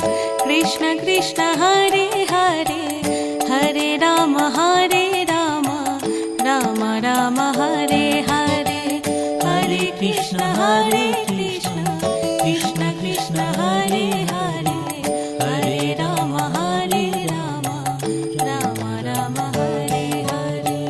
Krishna Krishna Hare Hare Hare Ram Ram Ram Hare Hare Hare Krishna Krishna Krishna Hare Hare Hare Ram Ram Ram Hare Hare.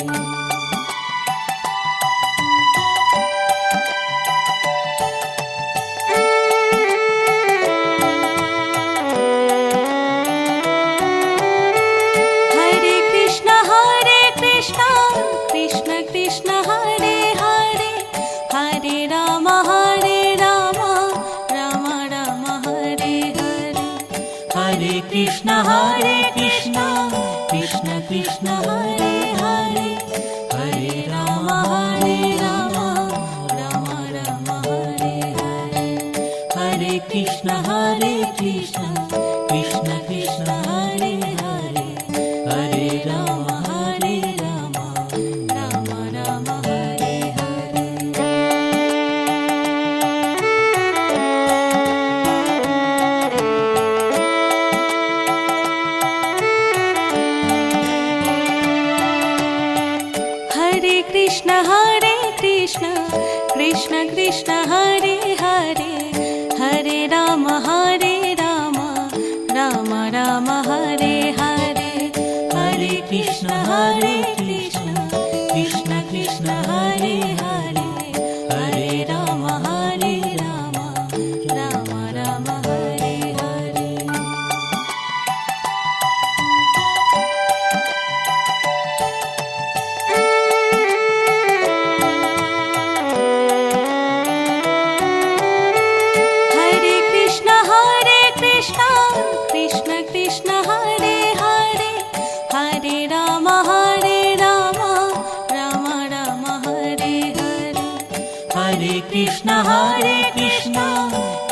Krishna Krishna Hare Hare Hare Ram Ram Ram Hare Hare Hare Krishna Krishna Krishna Hare Hare Hare Ram Ram Ram Hare Hare Hare Krishna Krishna Krishna Hare Hare Hare Ram Krishna Krishna Krishna Hare Hare Hare Ram Ram Ram Hare Hare Hare Krishna Krishna Krishna Hare Hare Hare Ram Ram Ram Hare Hare. Krishna Krishna Hare Hare Hare Ram Ram Ram Hare Hare Hare Krishna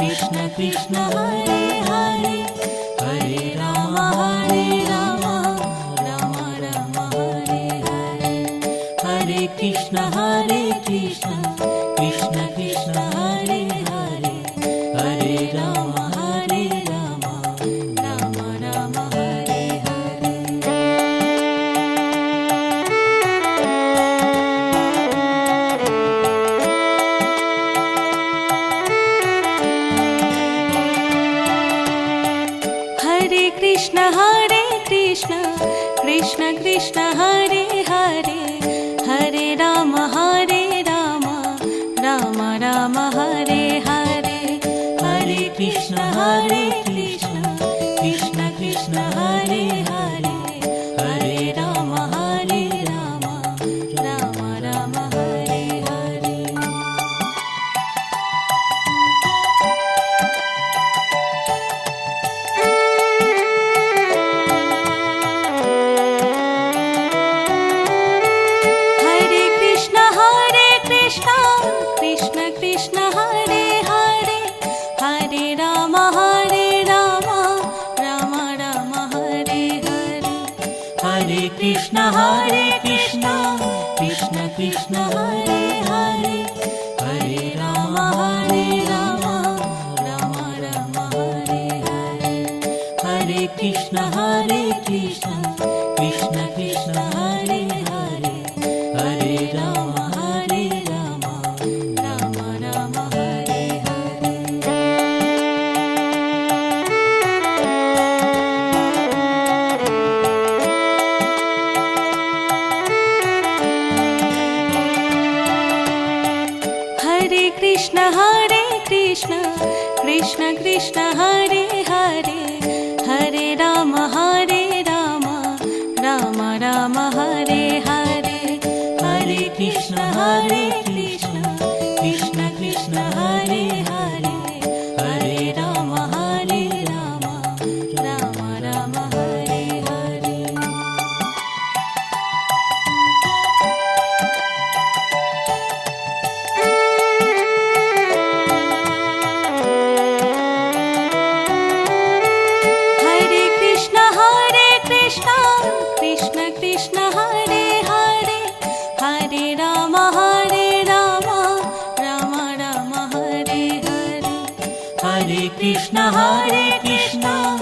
Krishna Krishna Hare Hare Hare Ram Ram Ram Hare Hare Hare Krishna Krishna Krishna Hare Hare Hare Ram Krishna Krishna Krishna Hare Hare Hare Ram Ram Ram Hare Hare Hare Krishna Krishna Krishna Hare Hare Hare Ram Ram Hare Hare. Krishna Krishna Hare Hare Hare Ram Ram Ram Hare Hare Hare Krishna Krishna Krishna Hare Hare Hare Ram Ram Ram Hare Hare Hare Krishna Krishna Krishna Hare Hare Hare Ram Krishna Krishna Krishna Hare Hare Hare Ram Ram Ram Hare Hare Hare Krishna Krishna Krishna Hare Hare Hare Ram Ram Hare Hare. Krishna Krishna Hare Hare Hare Ram Ram Ram Hare Hare Hare Krishna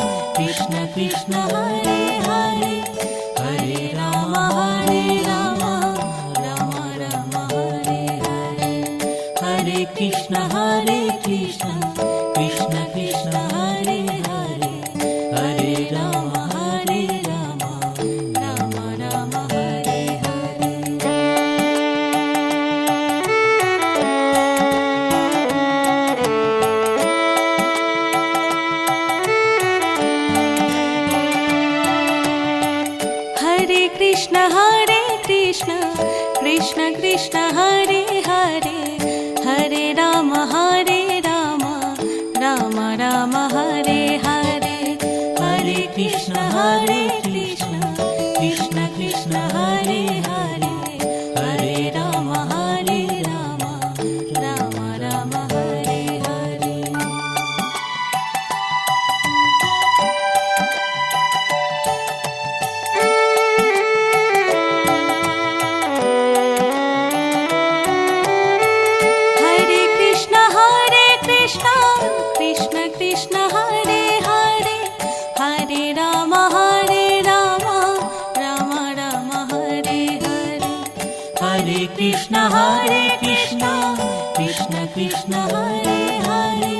Hare Krishna Krishna Krishna Hare Hare, Hare Ram Ram Ram Hare Hare. Hare Krishna Krishna Krishna Hare Hare, Hare Ram Ram Ram Hare Hare. Krishna Krishna Hare Hare, Hare Ram Ram Ram Hare Hare. Hare Krishna Krishna Krishna Hare Hare,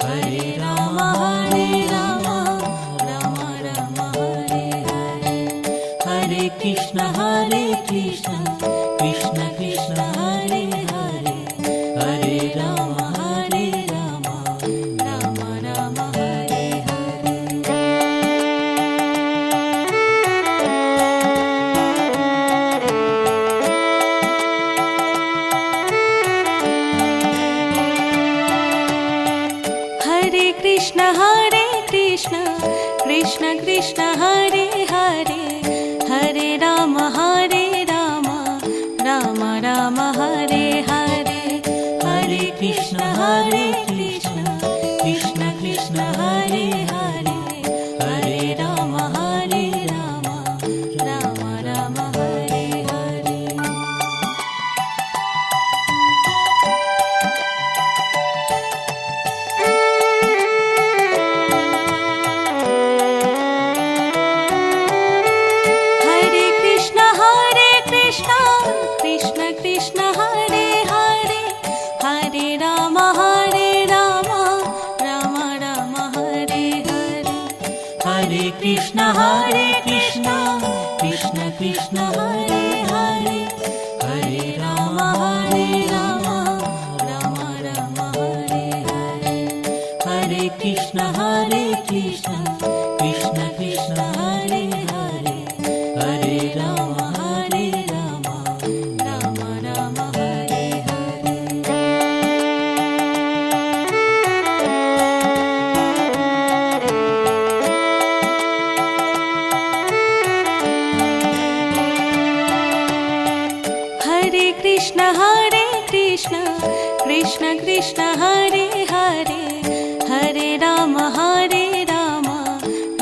Hare Ram Ram Ram Hare Hare. Hare Krishna Krishna Krishna Hare Hare, Hare Ram Ram Ram Hare Hare. Hare Krishna Krishna Krishna Hare Hare, Hare Ram Ram Ram Hare Hare. Hare Krishna Krishna Krishna Hare Hare, Hare Ram Ram Ram Hare Hare. Hare Krishna Krishna Krishna Hare Hare, Hare Ram Ram Ram Hare Hare. Hare Krishna Krishna Krishna Hare Hare, Hare Ram Ram Ram Hare Hare. Hare Krishna Krishna Krishna Hare Hare, Hare Ram Ram Ram Hare Hare. Hare Krishna Krishna Krishna Hare Hare, Hare Ram Ram Ram Hare Hare. Hare Krishna Krishna Krishna Hare Hare, Hare Ram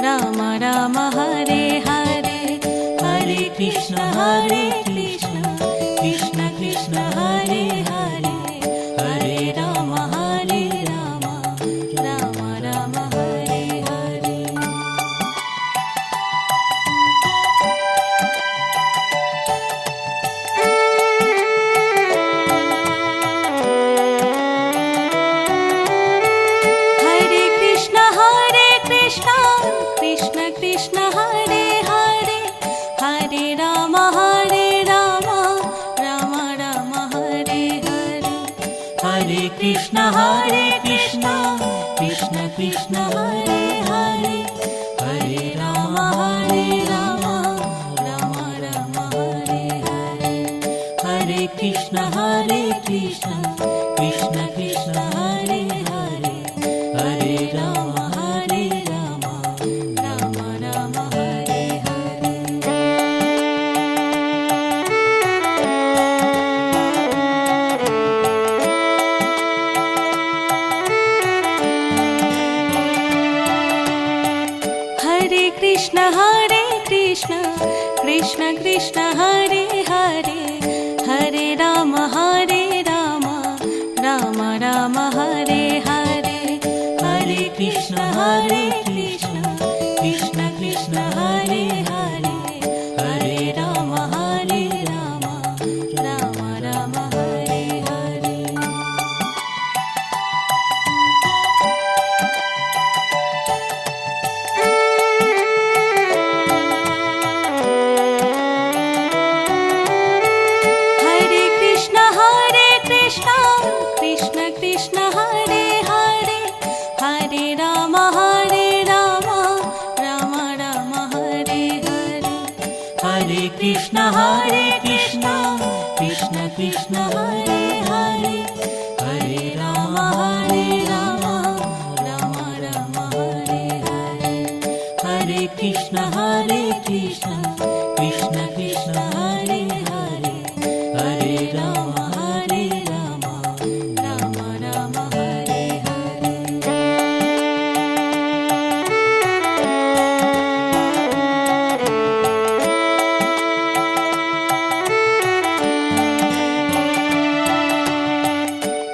Ram Ram Hare Hare. Hare Krishna Krishna Krishna Hare Hare, Hare Ram Ram Ram Hare Hare. Hare Krishna Krishna Krishna Hare Hare, Hare Ram Ram Ram Hare Hare. Hare Krishna Krishna Krishna Hare Hare, Hare Ram Ram Ram Hare Hare. Hare Krishna Krishna Krishna Hare Hare, Hare Ram Ram Ram Hare Hare. Hare Krishna Krishna Krishna Hare Hare, Hare Ram Ram Ram Hare Hare. Hare Krishna Krishna Krishna Hare Hare, Hare Ram Krishna Krishna Krishna Hare Hare Hare Ram Ram Ram Hare Hare Hare Krishna Krishna Krishna Hare Hare Hare Ram Ram Ram Hare Hare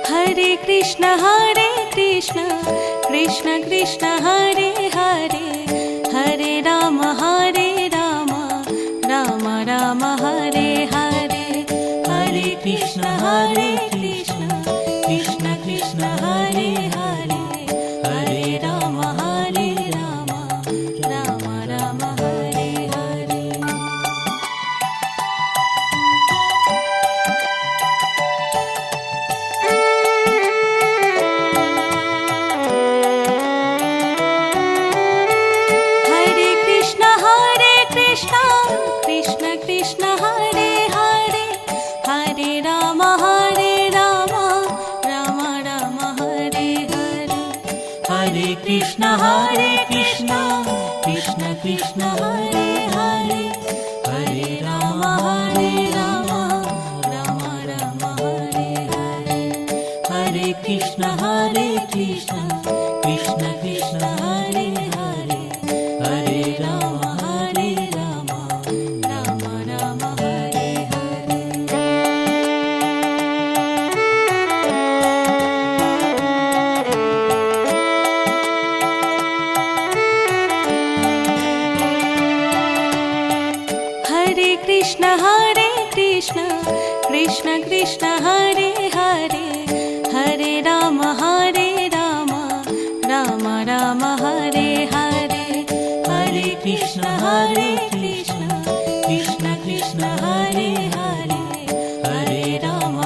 Hare Krishna Krishna Krishna Hare Hare Hare Ram Ram Ram Hare Hare Hare Krishna Krishna Krishna Hare Hare Hare Ram Ram Ram Hare Hare Krishna Krishna Hare Hare Hare Ram Ram Ram Hare Hare Hare Krishna Krishna Krishna Hare Hare Hare Ram Ram Ram Hare Hare Hare Krishna Krishna Krishna Hare Hare Hare Ram Ram Ram Hare Hare Hare Krishna Krishna Krishna Hare Hare Hare Ram Ram Ram Hare Hare Hare Krishna Krishna Krishna Hare Hare Hare Ram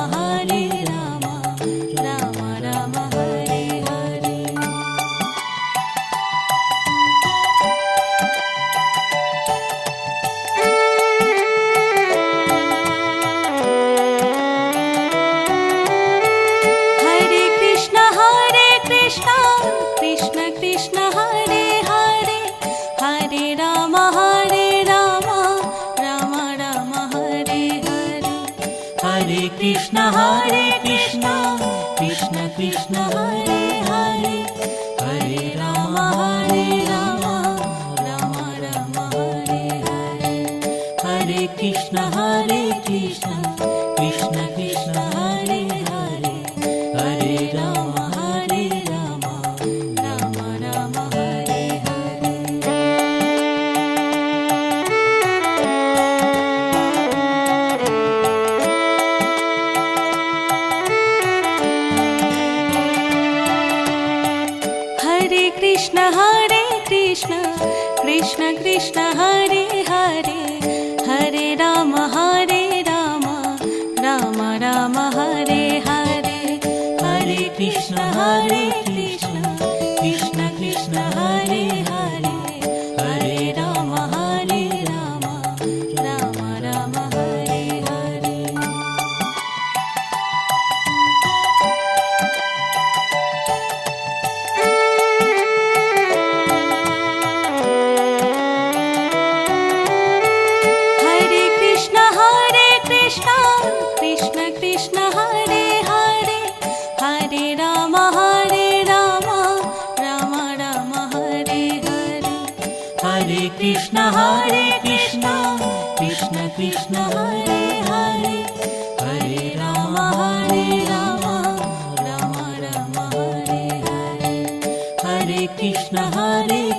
Ram Ram Hare Hare Hare Krishna Krishna Krishna Hare Hare Hare Ram Ram Ram Hare Hare Hare Krishna Krishna Krishna Hare Hare Hare Ram Ram Ram Hare Hare Hare Krishna Krishna Krishna Hare Hare Hare Ram Ram Ram Hare Hare Hare Krishna Krishna Krishna Hare Hare Hare Ram Ram Ram Hare Hare Hare Krishna Krishna Krishna Hare Hare Hare Ram Ram Ram Hare Hare Hare Krishna Krishna Krishna Hare Hare Hare Ram Ram Ram Hare Hare Hare Krishna Krishna Krishna Hare Hare Hare Ram Ram Ram Hare Hare Hare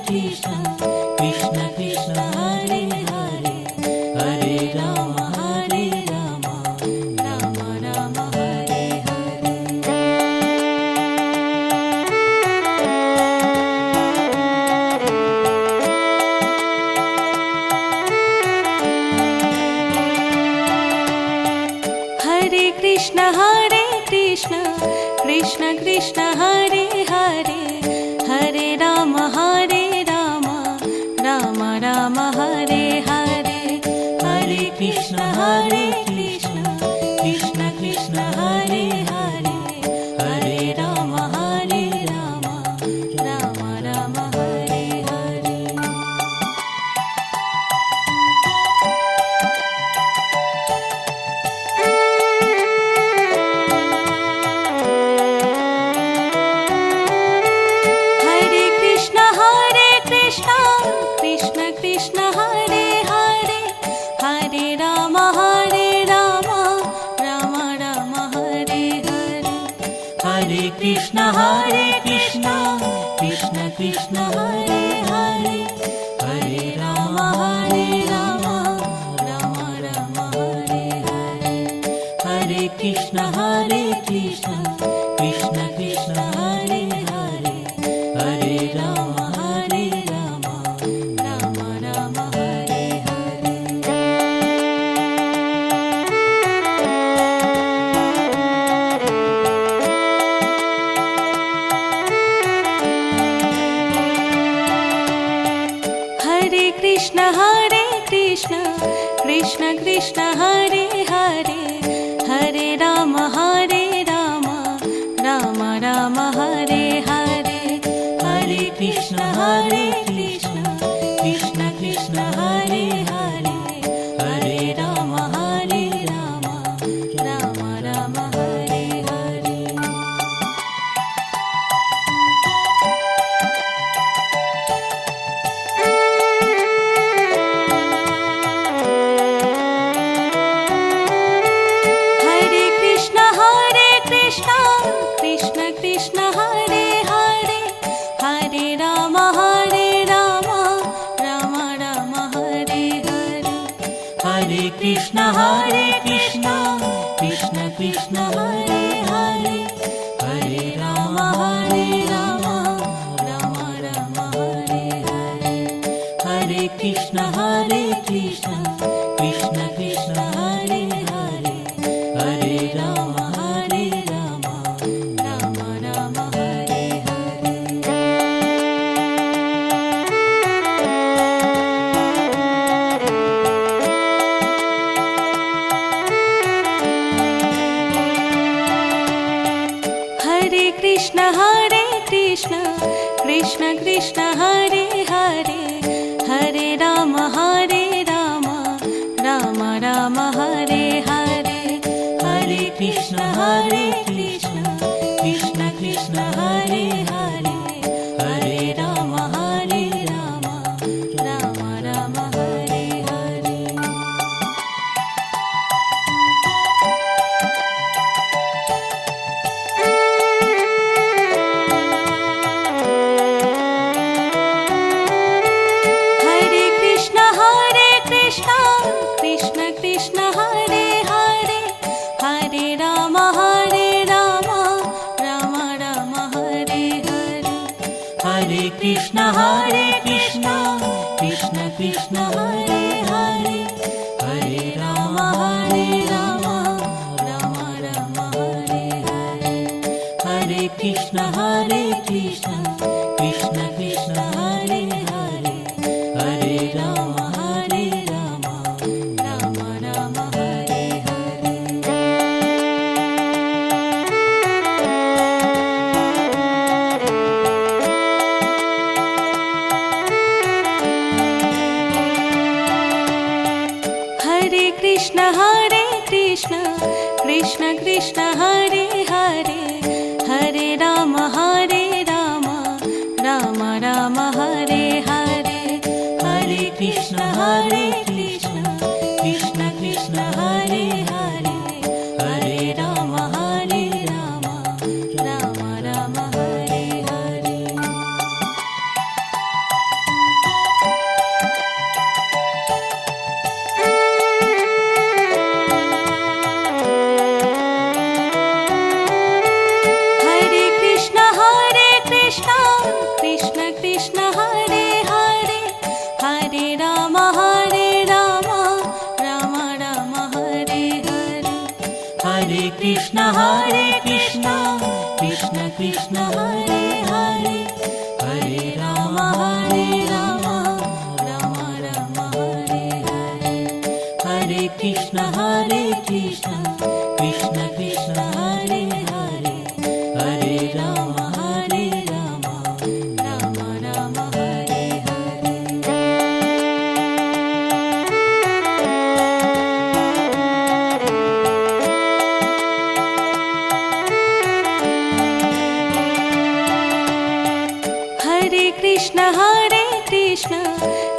Krishna Krishna Krishna Hare Hare Hare Ram Ram Ram Hare Hare Hare Krishna Krishna Krishna Hare Hare Hare Ram Ram Ram Hare Hare Hare Krishna Krishna Krishna Hare Hare Hare Rama Rama Rama Hare Hare Hare Krishna Krishna Krishna Hare Hare Hare Rama Rama Rama Hare Hare Hare Krishna Krishna Krishna Hare Hare Hare Rama Rama Rama Hare Hare Hare Krishna Krishna Krishna Hare Hare Hare Rama Rama Rama Hare Hare Krishna Krishna Hare Hare Hare Rama Rama Rama Hare Hare Hare Krishna Krishna Krishna Hare Hare Hare Rama Rama Rama Hare Hare Hare Krishna Krishna Krishna Hare Hare Hare Rama Rama Rama Hare Hare Hare Krishna Krishna Krishna Hare Hare Hare Rama Rama Rama Hare Hare Hare Krishna Krishna Krishna Hare Hare Hare Rama Rama Rama Hare Hare Hare Krishna Krishna Krishna Hare Hare Hare Rama Rama Rama Hare Hare Hare Krishna Krishna Krishna Hare Hare Hare Rama Rama Rama Hare Hare Hare Krishna Krishna Krishna Hare Hare Hare Rama Rama Rama Hare Hare Hare Krishna Krishna Hare Hare Hare Rama Rama Rama Hare Hare Hare Krishna Krishna Krishna Hare Hare Hare Rama Rama Rama Hare Hare Hare Krishna Krishna Hare Hare Hare Rama Rama Rama Hare Hare Hare Krishna Krishna Krishna Hare Hare Hare Rama Rama Rama Hare Hare Hare Krishna Krishna Krishna Hare Hare Hare Rama Rama Rama Hare Hare Hare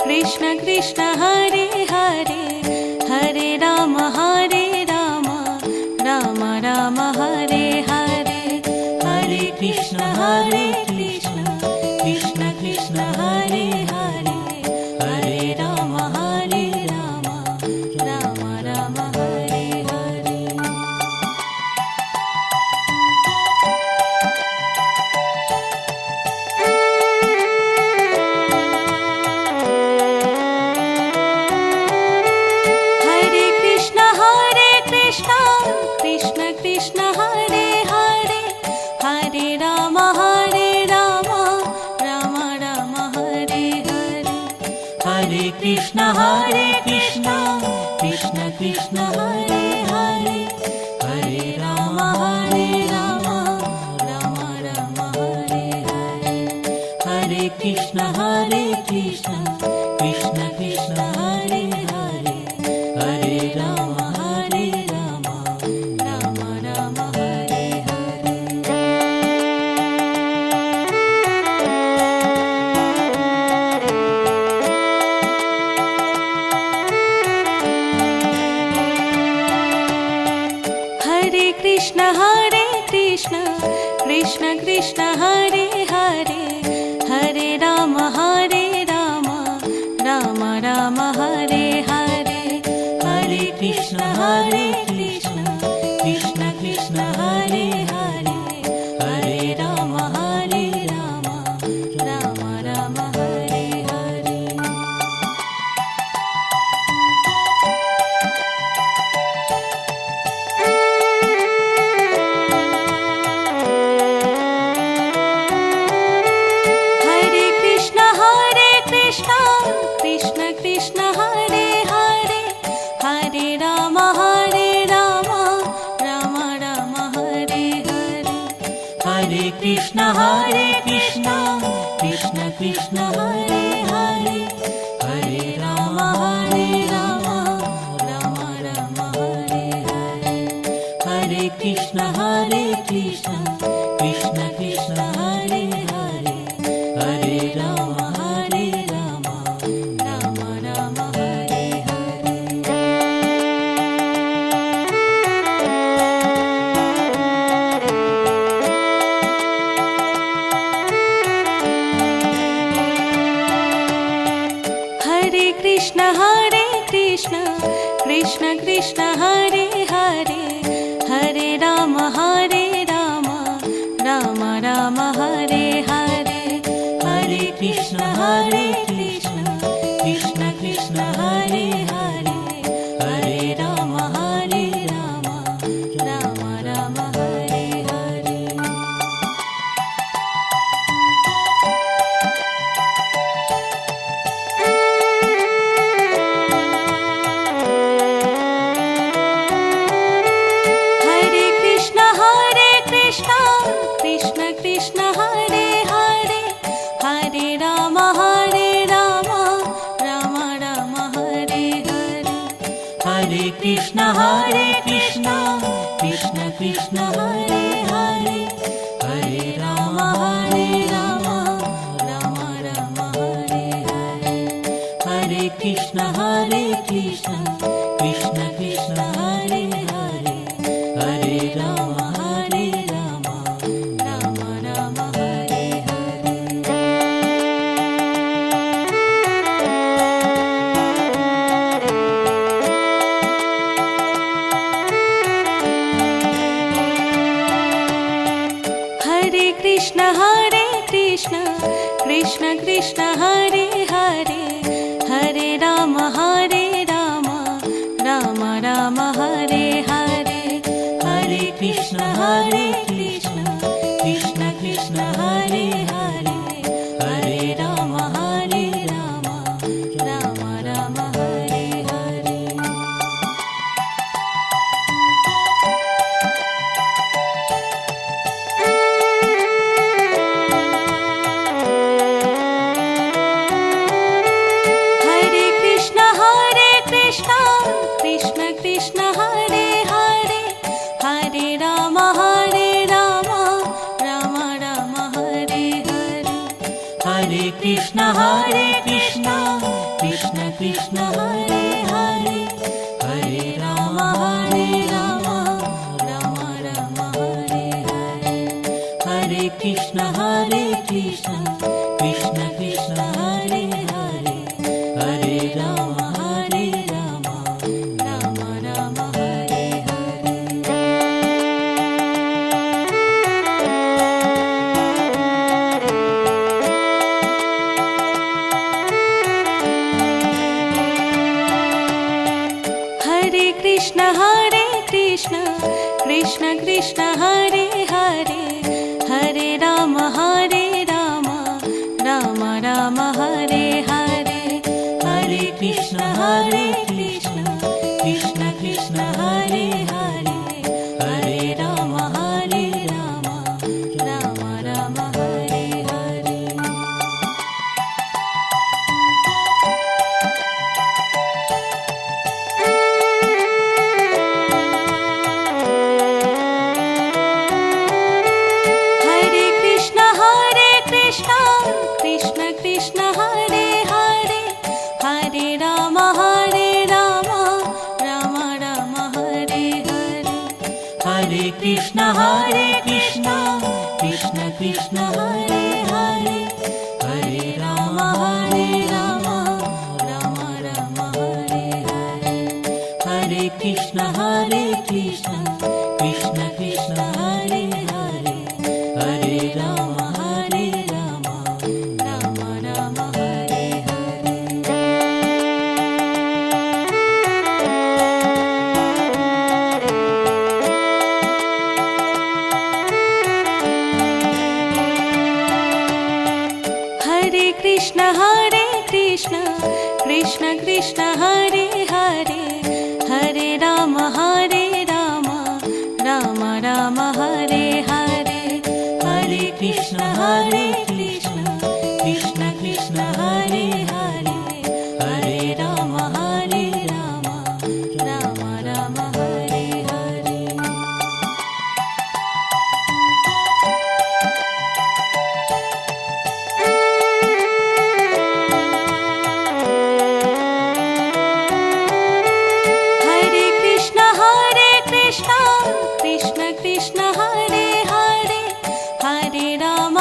Krishna Krishna Hare Hare Hare Rama Rama Rama Hare Hare Hare Krishna Hare Krishna, Krishna Krishna, Hare Hare, Hare Rama, Rama Rama, Hare Hare. Hare Krishna, Krishna Krishna, Hare Hare, Hare Rama, Rama Rama, Hare Hare. Hare Krishna, Krishna Krishna, Hare Hare, Hare Rama, Rama Rama, Hare Hare. Hare Krishna, Krishna Krishna, Hare Hare, Hare Rama, Rama Rama, Hare Hare. Hare Krishna, Krishna Krishna, Hare Hare, Hare Rama, Rama Rama, Hare Hare. Hare Krishna, Krishna Krishna, Hare Hare, Hare Rama, Rama Rama, Hare Hare. Hare Krishna, Krishna Krishna, Hare Hare, Hare Rama, Rama Rama, Hare Hare. Hare Krishna, Krishna Krishna, Hare Hare, Hare Rama, Rama Rama, Hare Hare. Hare Krishna, Krishna Krishna, Hare Hare, Hare Rama, Rama Rama, Hare Hare. Hare Krishna, Krishna Krishna, Hare Hare, Hare Rama, Rama Rama, Hare Hare. Hare Krishna, Krishna Krishna, Hare Hare, Hare Rama, Rama Rama, Hare Hare. Hare Krishna, Krishna Krishna, Hare Hare, Hare Rama, Rama Rama, Hare Hare. Hare Krishna, Krishna Krishna, Hare Hare, Hare Rama, Rama Rama, Hare Hare. Hare Krishna, Krishna Krishna, Hare Hare, Hare Rama, Rama Rama, Hare Hare. Hare Krishna, Krishna Krishna, Hare Hare, Hare Rama, Rama Rama, Hare Hare. Hare Krishna, Krishna Krishna, Hare Hare, Hare Rama, Rama Rama, Hare Hare. Hare Krishna, Krishna Krishna, Hare Hare, Hare Rama, Rama Rama, Hare Hare. Hare Krishna, Krishna Hare Hare, Hare Rama, Rama Rama, Hare Hare. Hare Krishna Krishna Krishna Hare Hare Hare Ram Ram Ram Hare Hare Hare Krishna Krishna Krishna Hare Hare Hare Ram Ram Ram Hare Hare Hare Krishna Krishna Krishna Hare Hare Hare Ram Ram Ram Hare Hare Hare Krishna Krishna Krishna Hare Hare Hare Ram Ram Ram Hare Hare Hare Krishna Krishna Krishna Hare Hare Hare Ram Ram Ram Hare Hare Hare Krishna Krishna Krishna Hare Hare Hare Ram Ram Ram Hare Hare Hare Krishna Krishna Krishna Hare Hare Hare Ram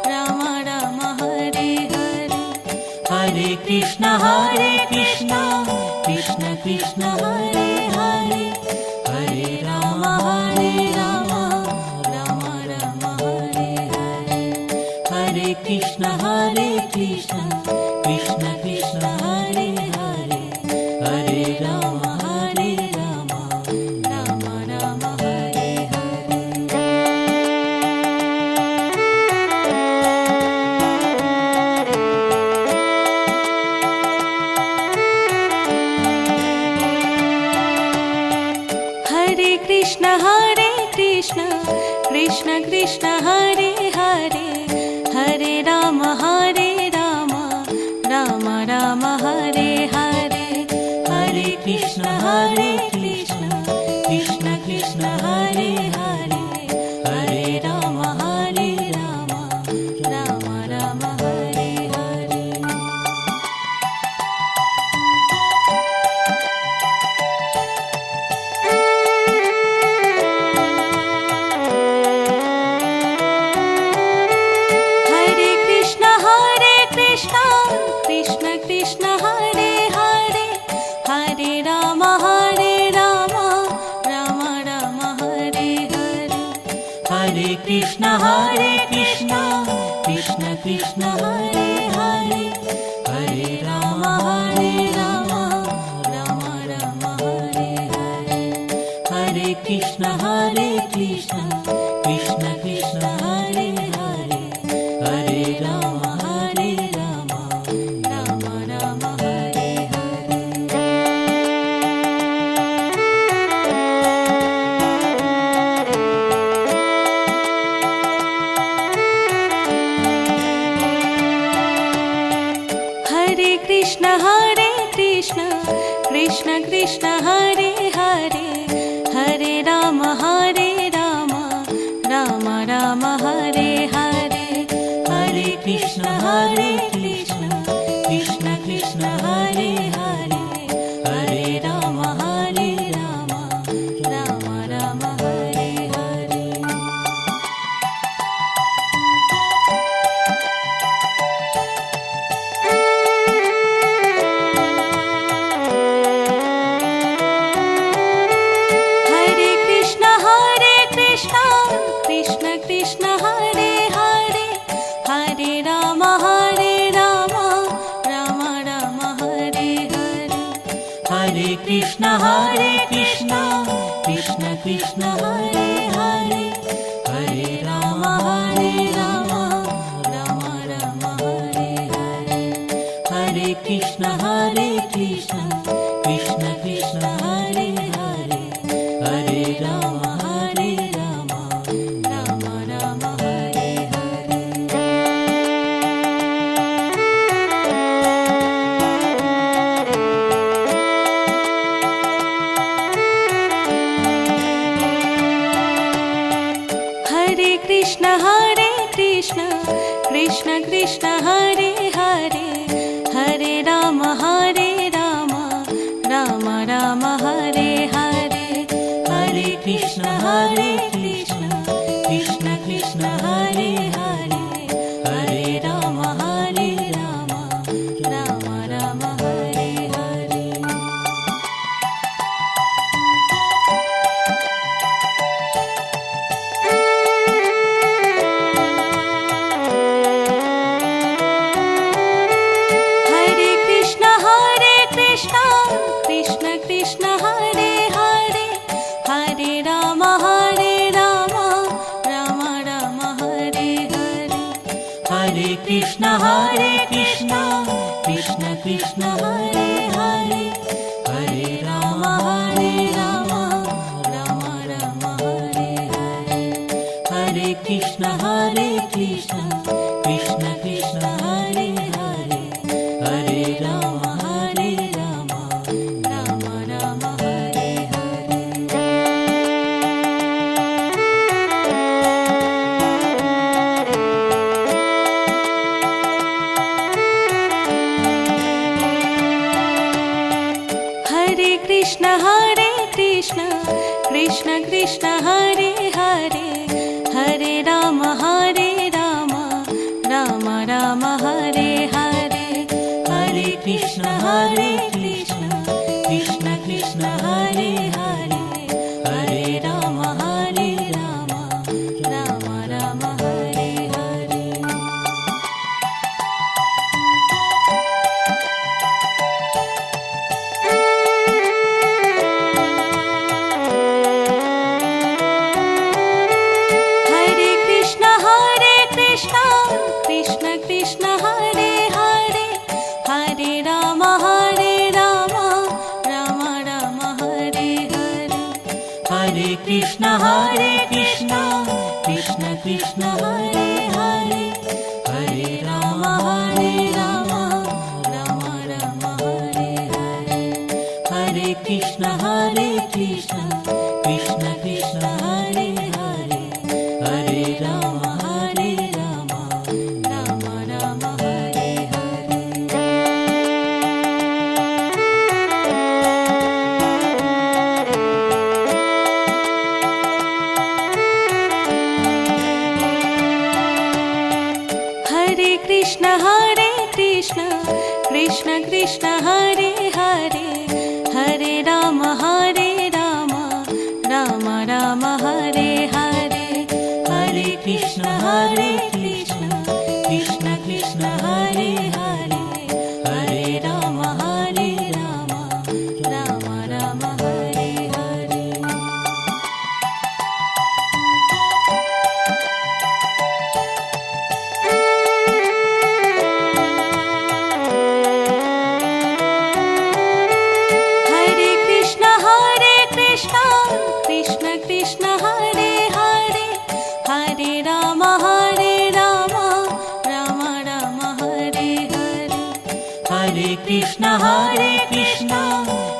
Ram Ram Hare Hare Hare Krishna Krishna Krishna Hare Hare Hare Ram Ram Ram Hare Hare Hare Krishna Krishna Krishna Hare Hare Hare Ram Ram Ram Hare Hare Hare Krishna Krishna Krishna Hare Hare Hare Ram Ram Ram Hare Hare Hare Krishna Krishna Krishna Hare Hare Hare Ram Ram Ram Hare Hare Hare Krishna Krishna Krishna Hare Hare Hare Ram Ram Ram Hare Hare Hare Krishna Krishna Krishna Hare Hare Hare Ram Ram Ram Hare Hare Hare Krishna Krishna Krishna Hare Hare Hare Ram Ram Ram Hare Hare Hare Krishna Krishna Krishna Hare Hare Hare Ram Ram Ram Hare Hare Hare Krishna Krishna Krishna Hare Hare Hare Ram Ram Ram Hare Hare Hare Krishna Krishna Krishna Hare Hare Hare Ram Ram Ram Hare Hare Hare Krishna Krishna Krishna Hare Hare Hare Ram Ram Ram Hare Hare Hare Krishna Krishna Krishna Hare Hare Hare Ram Ram Ram Hare Hare Hare Krishna Krishna Krishna Hare Hare Hare Ram Ram Ram Hare Hare Hare Krishna Krishna Krishna Hare Hare Hare Ram Ram Ram Hare Hare Krishna Krishna Hare Hare Hare Ram Ram Ram Hare Hare Hare Krishna Krishna Krishna Hare Hare Hare Ram Ram Ram Hare Hare Hare Krishna Krishna Krishna Hare Hare Hare Ram Ram Hare Hare Hare Krishna Krishna Krishna Hare Hare Hare Ram Ram Hare Hare Hare Krishna Krishna Krishna Hare Hare Hare Ram Ram Hare Hare Hare Krishna Krishna Krishna Hare Hare Hare Ram Ram Hare Hare Hare Krishna Krishna Krishna Hare Hare Hare Ram Ram Hare Hare Hare Krishna Krishna Krishna Hare Hare Hare Ram Ram Hare Hare Hare Krishna Krishna Krishna Hare Hare Hare Ram Ram Hare Hare Hare Krishna Krishna Krishna Hare Hare Hare Ram Ram Hare Hare Hare Krishna Krishna Krishna Hare Hare Hare Ram Ram Hare Hare Hare Krishna Krishna Krishna Hare Hare Hare Ram Ram Hare Hare Hare Krishna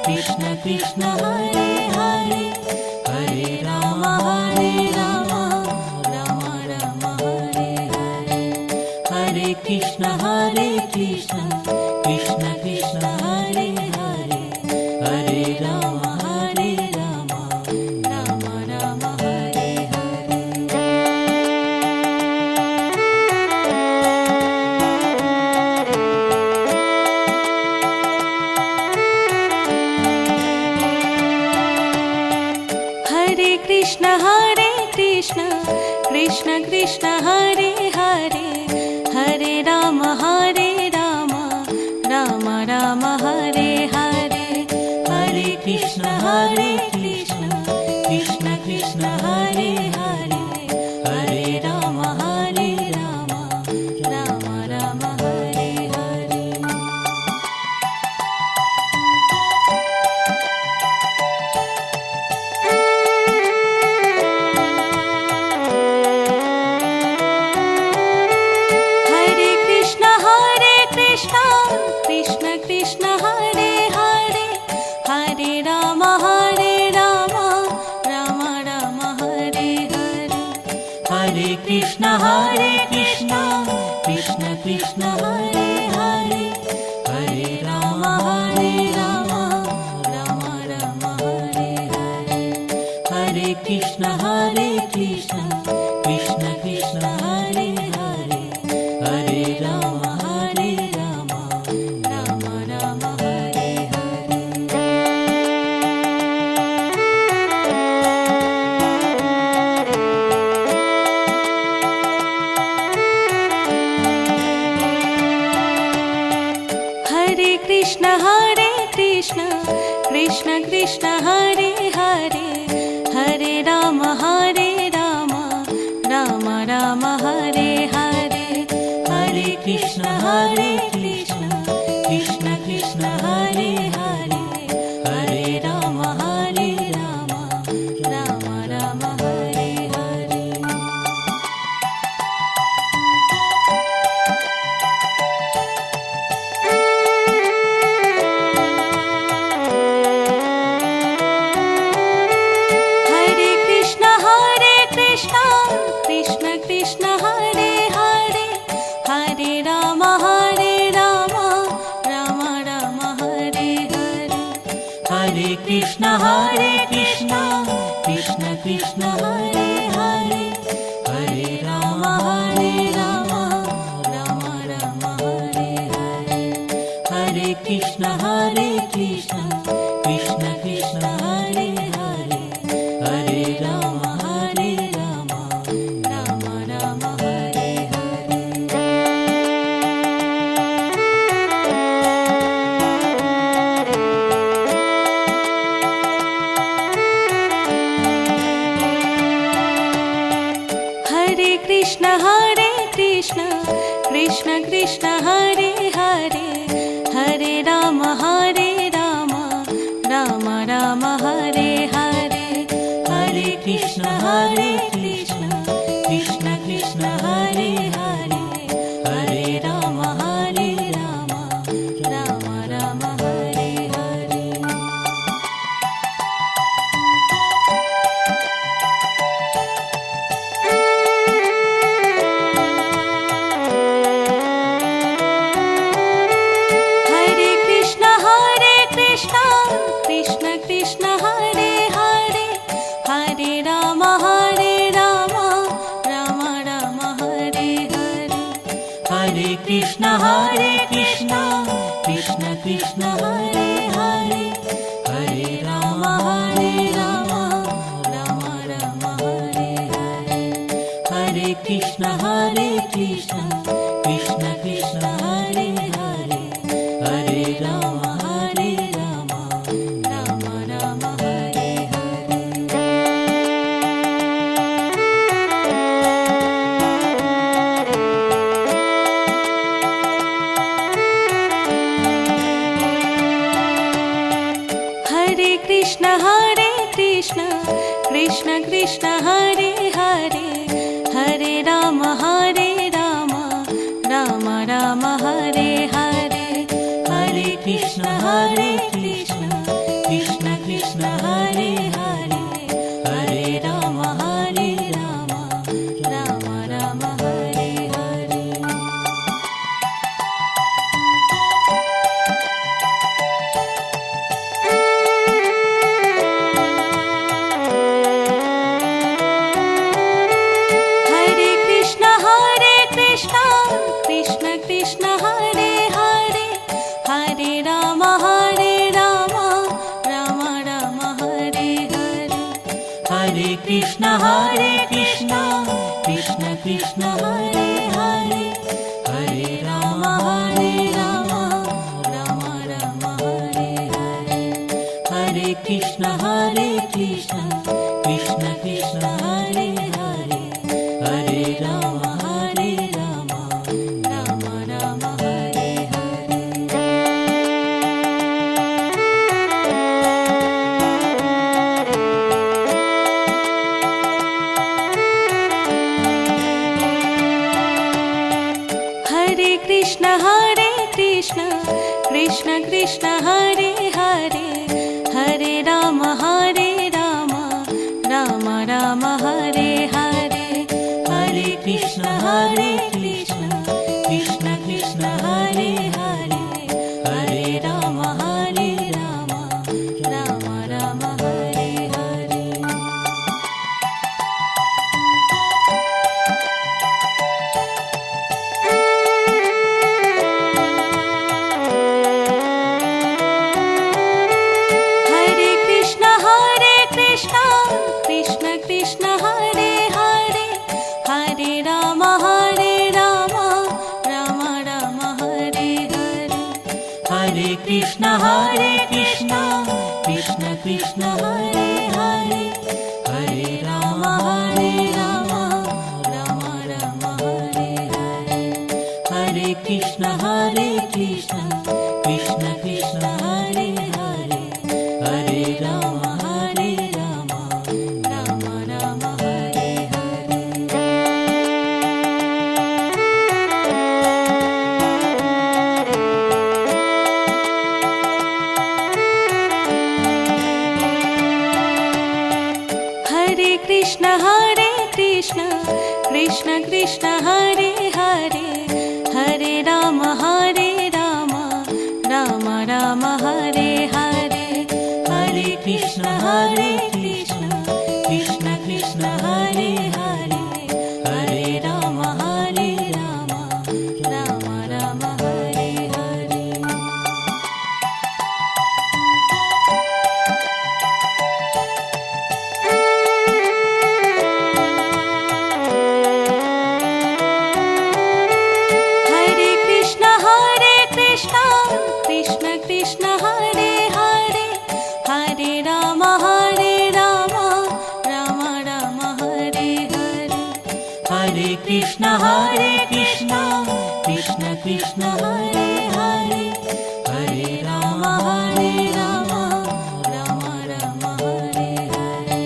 Krishna Krishna Hare Hare Hare Ram Ram Hare Hare Hare Krishna Krishna Krishna Hare Hare Hare Ram Ram Hare Hare Hare Krishna Krishna Krishna Hare Hare Hare Ram Ram Hare Hare Hare Krishna Krishna Krishna Hare Hare Hare Ram Ram Ram Hare Hare Hare Krishna Krishna Krishna Hare Hare Hare Ram Ram Ram Hare Hare Krishna Krishna Hare Hare Hare Ram Ram Ram Hare Hare Hare Krishna Krishna Krishna Hare Hare Hare Ram Ram Ram Hare Hare Hare Krishna Krishna Krishna Hare Hare Hare Ram Ram Ram Hare Hare Hare Krishna Krishna Krishna Hare Hare Hare Ram Ram Ram Hare Hare Hare Krishna Krishna Krishna Hare Hare Hare Ram Ram Ram Hare Hare Krishna Krishna Hare Hare Hare Ram Ram Ram Hare Hare Hare Krishna Krishna Krishna Hare Hare Hare Ram Ram Ram Hare Hare Hare Krishna Krishna Krishna Hare Hare Hare Ram Ram Ram Hare Hare Hare Krishna Krishna Krishna Hare Hare Hare Ram Ram Ram Hare Hare Hare Krishna Krishna Krishna Hare Hare Hare Ram Ram Ram Hare Hare Krishna Krishna Hare Hare Hare Ram Ram Ram Hare Hare Hare Krishna Krishna Krishna Hare Hare Hare Ram Ram Ram Hare Hare Hare Krishna Krishna Krishna Hare Hare Hare Ram Ram Ram Hare Hare Hare Krishna Krishna Krishna Hare Hare Hare Ram Ram Ram Hare Hare Hare Krishna Krishna Krishna Hare Hare Hare Ram Ram Ram Hare Hare Hare Krishna Krishna Krishna Hare Hare, Hare Ram Ram Ram Hare Hare, Hare Krishna Krishna Krishna Hare Hare, Hare Ram Ram Ram Hare Hare. Hare Krishna Krishna Krishna Hare Hare, Hare Ram Ram Ram Hare Hare, Hare Krishna Krishna Krishna Hare Hare, Hare Ram Ram Ram Hare Hare. Krishna Krishna Hare Hare, Hare Ram Ram Ram Hare Hare, Hare Krishna Krishna Krishna Hare Hare, Hare Ram Ram Ram Hare Hare,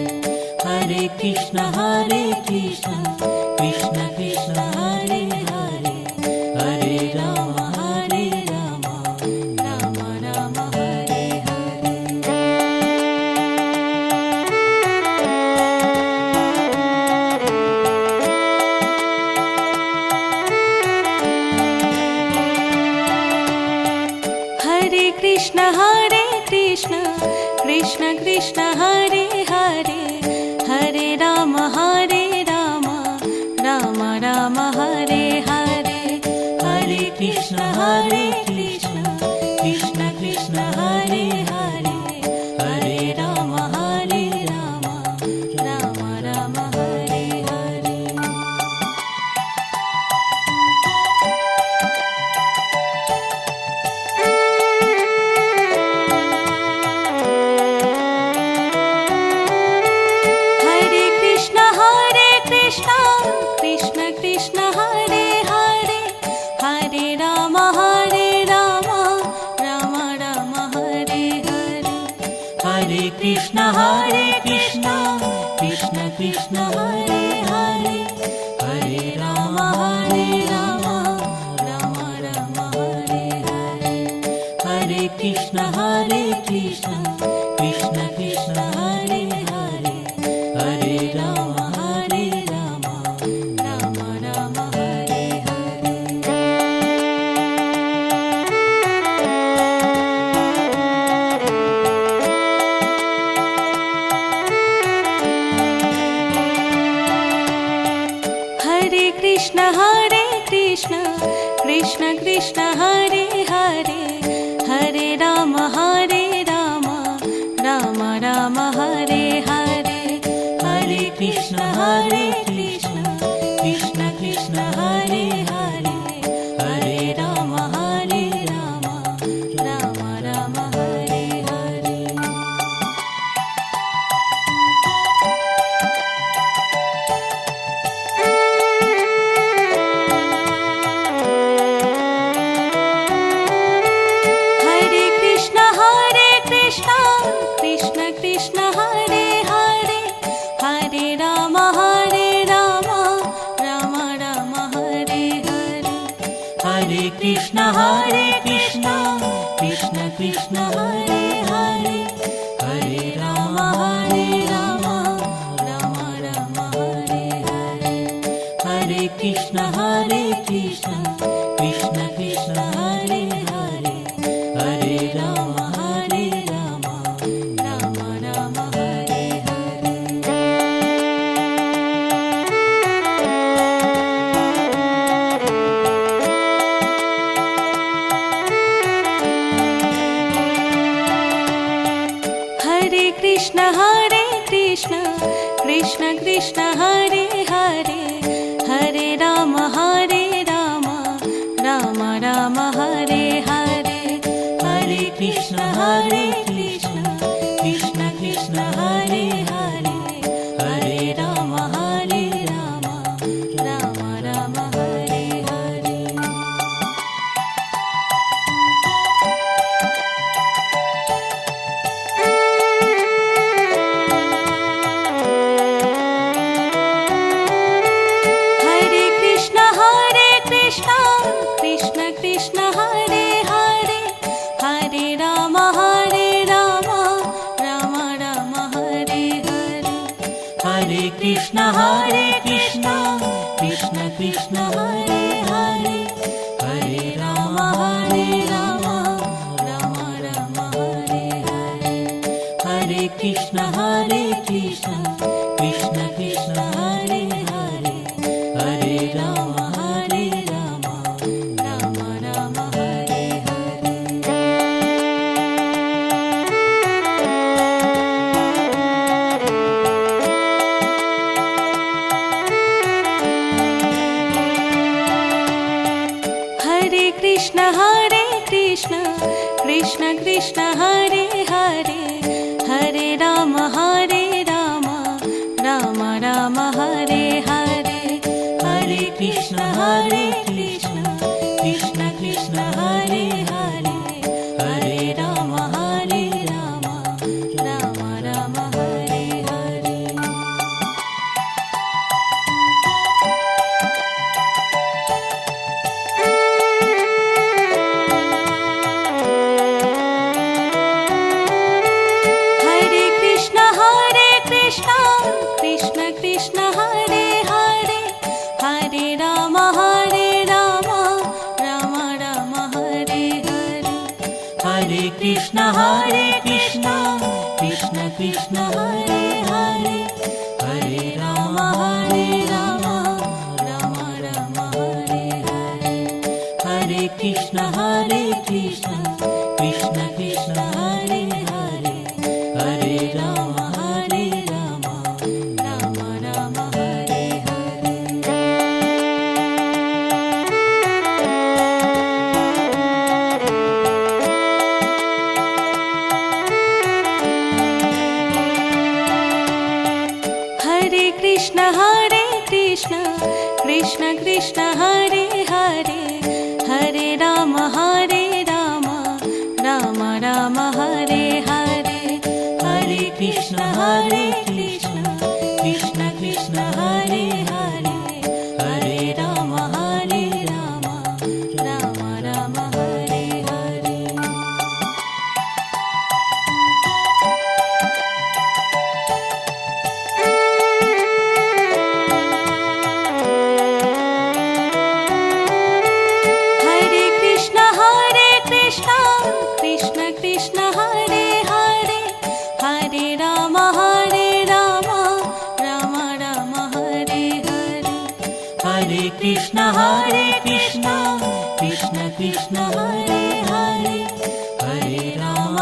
Hare Krishna Krishna Krishna Hare Hare, Hare Ram Ram Hare Hare. Hare Krishna Krishna Krishna Hare Hare, Hare Ram Ram Ram Hare Hare, Hare Krishna Krishna Krishna Hare Hare, Hare Ram Ram Hare Hare. Hare Krishna Krishna Krishna Hare Hare, Hare Ram Ram Ram Hare Hare, Hare Krishna Krishna Krishna Hare Hare, Hare Ram Ram Ram Hare Hare, Hare Krishna Krishna Krishna Hare Hare, Hare Ram Ram Hare Hare. Hare Krishna Krishna Krishna Hare Hare, Hare Ram Ram Ram Hare Hare, Hare Krishna Krishna Krishna Hare Hare, Hare Ram Ram Hare Hare. Hare Krishna Krishna Krishna Hare Hare, Hare Ram Ram Ram Hare Hare, Hare Krishna Krishna Krishna Hare Hare, Hare Ram Ram Ram Hare Hare, Hare Krishna Krishna Krishna Hare Hare, Hare Ram Ram Hare Hare. Hare Krishna Krishna Krishna Hare Hare, Hare Ram Ram Ram Hare Hare, Krishna Krishna Krishna Hare Hare Hare Ram Ram Ram Hare Hare Hare Krishna Krishna Krishna Hare Hare Hare Ram Ram Ram Hare Hare Hare Krishna Krishna Krishna Hare Hare Hare Ram Ram Ram Hare Hare Hare Krishna Krishna Krishna Hare Hare Hare Ram Ram Ram Hare Hare Krishna Krishna Hare Hare Hare Ram Ram Ram Hare Hare Hare Krishna Krishna Krishna Hare Hare Hare Ram Ram Ram Hare Hare Hare Krishna Krishna Krishna Hare Hare Hare Ram Ram Hare Hare Hare Krishna Krishna Krishna Hare Hare Hare Ram Ram Ram Hare Hare Hare Krishna Krishna Krishna Hare Hare Hare Ram Ram Hare Hare Hare Krishna Krishna Krishna Hare Hare Hare Ram Ram Ram Hare Hare Hare Krishna Krishna Krishna Hare Hare Hare Ram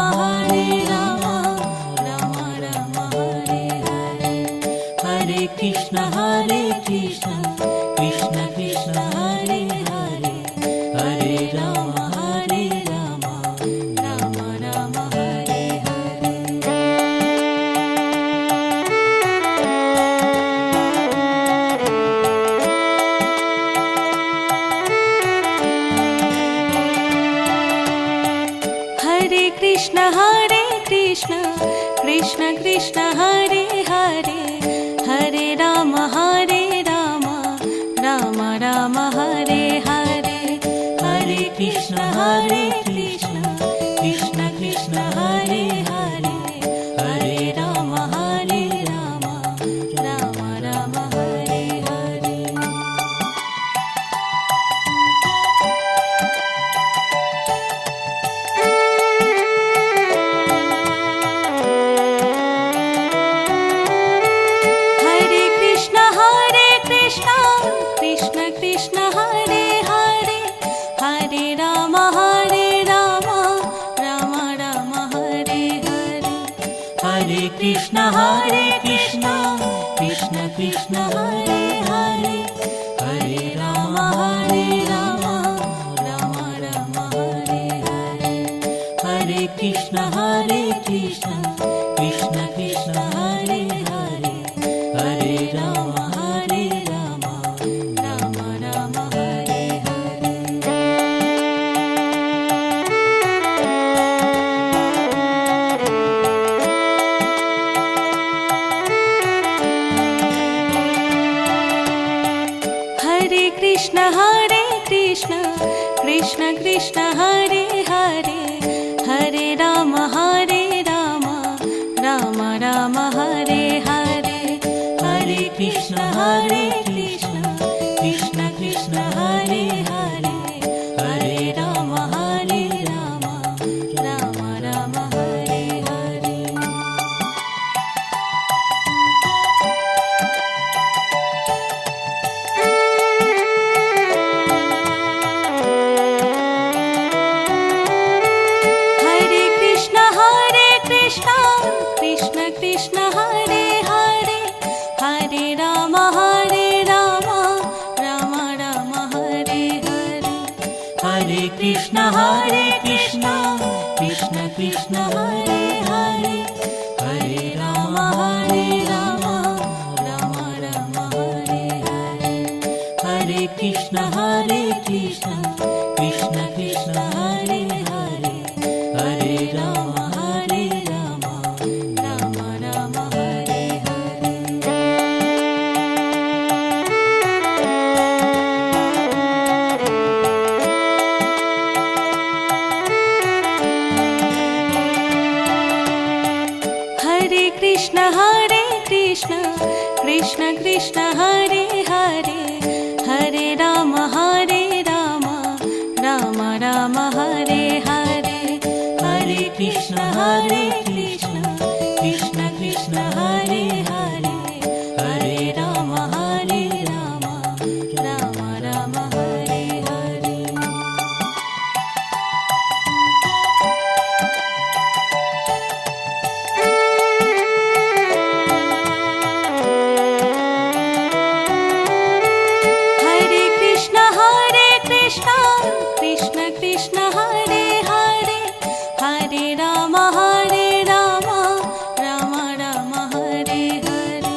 Ram Ram Hare Hare Hare Krishna Krishna Krishna Hare Hare Hare Ram Ram Hare Hare Hare Krishna Krishna Krishna Hare Hare Hare Ram Ram Ram Hare Hare Hare Krishna Krishna Krishna Hare Hare Hare Ram Ram Hare Hare Hare Krishna Krishna Krishna Hare Hare Hare Ram Ram Ram Hare Hare Hare Krishna Krishna Krishna Hare Hare Hare Ram Ram Ram Hare Hare Hare Krishna Krishna Krishna Hare Hare Hare Ram Ram Hare Hare Hare Krishna Krishna Krishna Hare Hare Hare Ram Ram Ram Hare Hare Hare Krishna Krishna Krishna Krishna Hare Hare Hare Ram Ram Ram Hare Hare Hare Krishna Krishna Krishna Krishna Hare Hare Hare Ram Ram Ram Hare Hare Hare Krishna Krishna Krishna Hare Hare Hare Ram Ram Ram Hare Hare Hare Krishna Krishna Krishna Hare Hare Hare Ram Ram Ram Hare Hare Krishna Krishna Hare Hare Hare Ram Ram Ram Hare Hare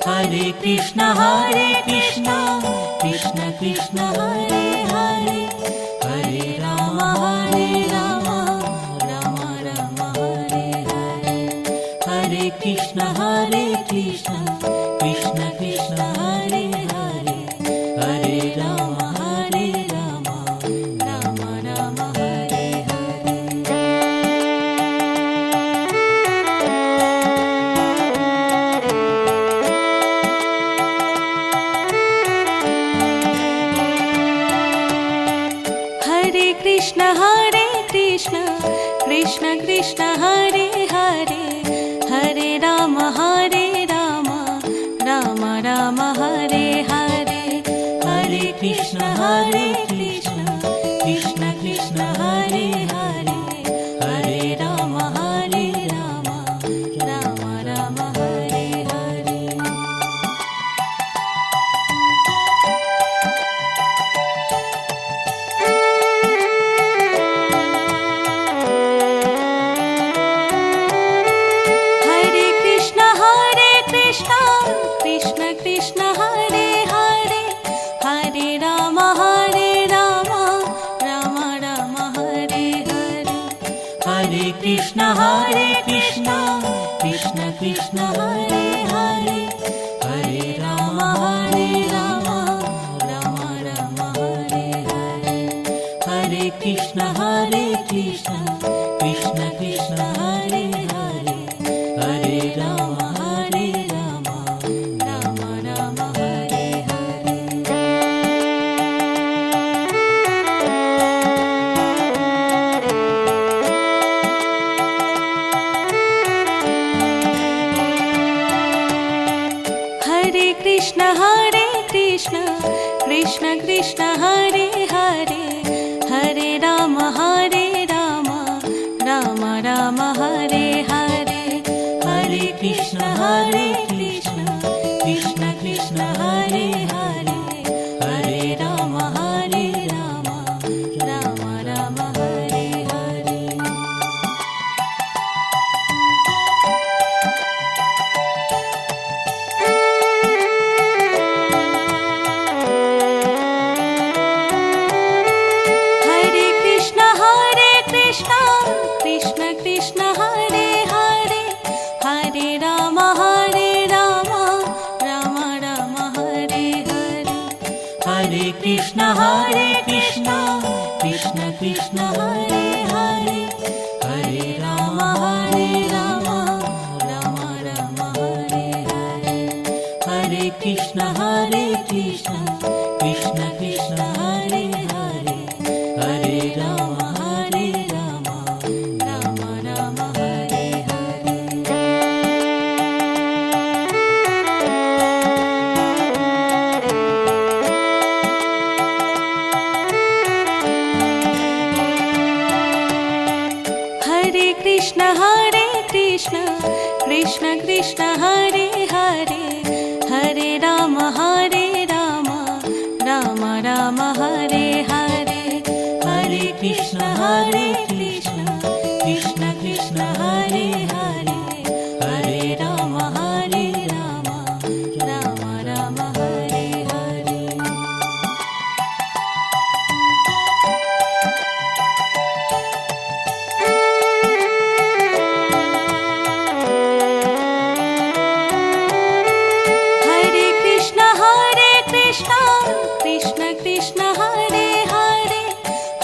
Hare Krishna Krishna Krishna Hare Hare Hare Ram Ram Ram Hare Hare Hare Krishna Krishna Krishna Hare Hare Hare Ram Ram Ram Hare Hare Hare Krishna Krishna Krishna Hare Hare Hare Ram Ram Ram Hare Hare Hare Krishna Krishna Krishna Hare Hare Hare Ram Ram Ram Hare Hare Hare Krishna Krishna Krishna Hare Hare Hare Ram Ram Ram Hare Hare Hare Krishna Krishna Krishna Hare Hare Hare Ram Ram Ram Hare Hare Hare Krishna Krishna Krishna Hare Hare Hare Ram Ram Ram Hare Hare Hare Krishna Krishna Krishna Hare Hare Hare Ram Ram Ram Hare Hare Hare Krishna Krishna Krishna Hare Hare Hare Ram Ram Ram Hare Hare Hare Krishna Krishna Krishna Hare Hare Hare Ram Ram Ram Hare Hare Hare Krishna Krishna Krishna Hare Hare Hare Ram Ram Ram Hare Hare Hare Krishna Krishna Krishna Hare Hare Hare Ram Ram Ram Hare Hare Hare Krishna Krishna Krishna Hare Hare Hare Ram Ram Ram Hare Hare Hare Krishna Krishna Krishna Krishna Hare Hare Hare Ram Ram Ram Hare Hare. Hare Krishna Krishna Krishna Hare Hare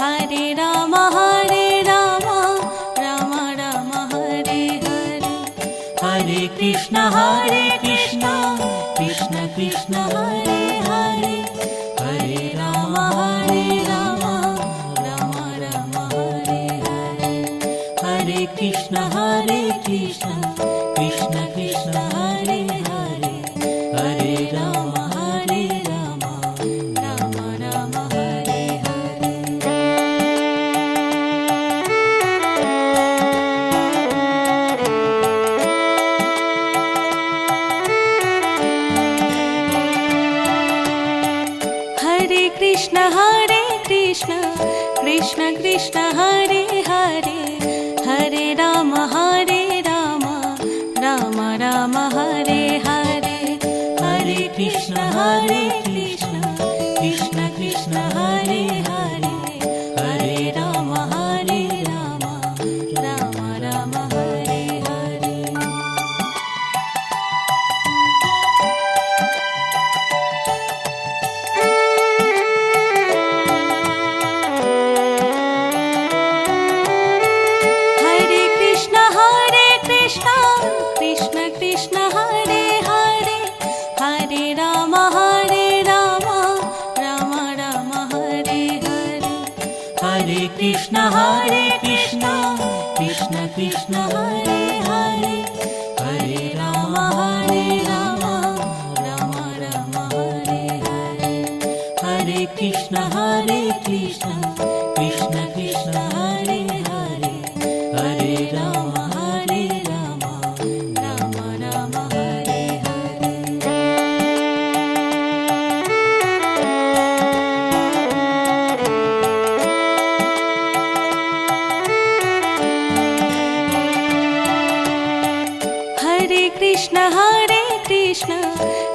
Hare Ram Ram Ram Hare Hare. Hare Krishna Krishna Krishna Hare Hare Hare Ram Ram Ram Hare Hare. Hare Krishna Krishna Krishna Hare Hare Hare Ram Ram Ram Hare Hare. Hare Krishna Krishna Krishna Hare Hare Hare Ram Ram Ram Hare Hare. Hare Krishna Krishna Krishna Hare Hare Hare Ram Ram Ram Hare Hare. Hare Krishna Krishna Krishna Hare Hare Hare Ram Ram Ram Hare Hare. Hare Krishna Krishna Krishna Hare Hare Hare Ram Ram Ram Hare Hare. Hare Krishna Krishna Krishna Hare Hare Hare Ram Ram Ram Hare Hare. Hare Krishna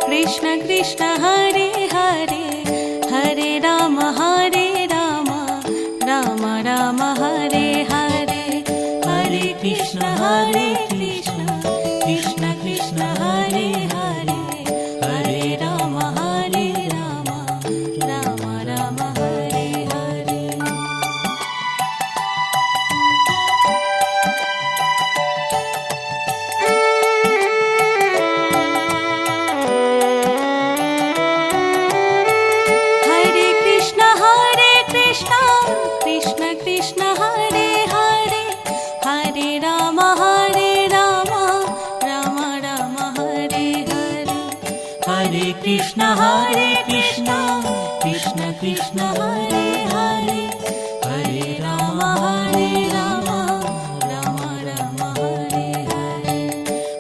Krishna Krishna Hare Hare Hare Ram Ram Ram Hare Hare. Hare Krishna Krishna Krishna Hare Hare Hare Ram Ram Ram Hare Hare. Hare Krishna Krishna Krishna Hare Hare Hare Ram Ram Ram Hare Hare. Hare Krishna Krishna Krishna Hare Hare Hare Ram Ram Ram Hare Hare.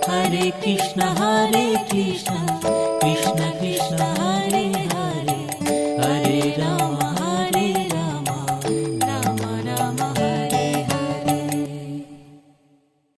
Hare Krishna Krishna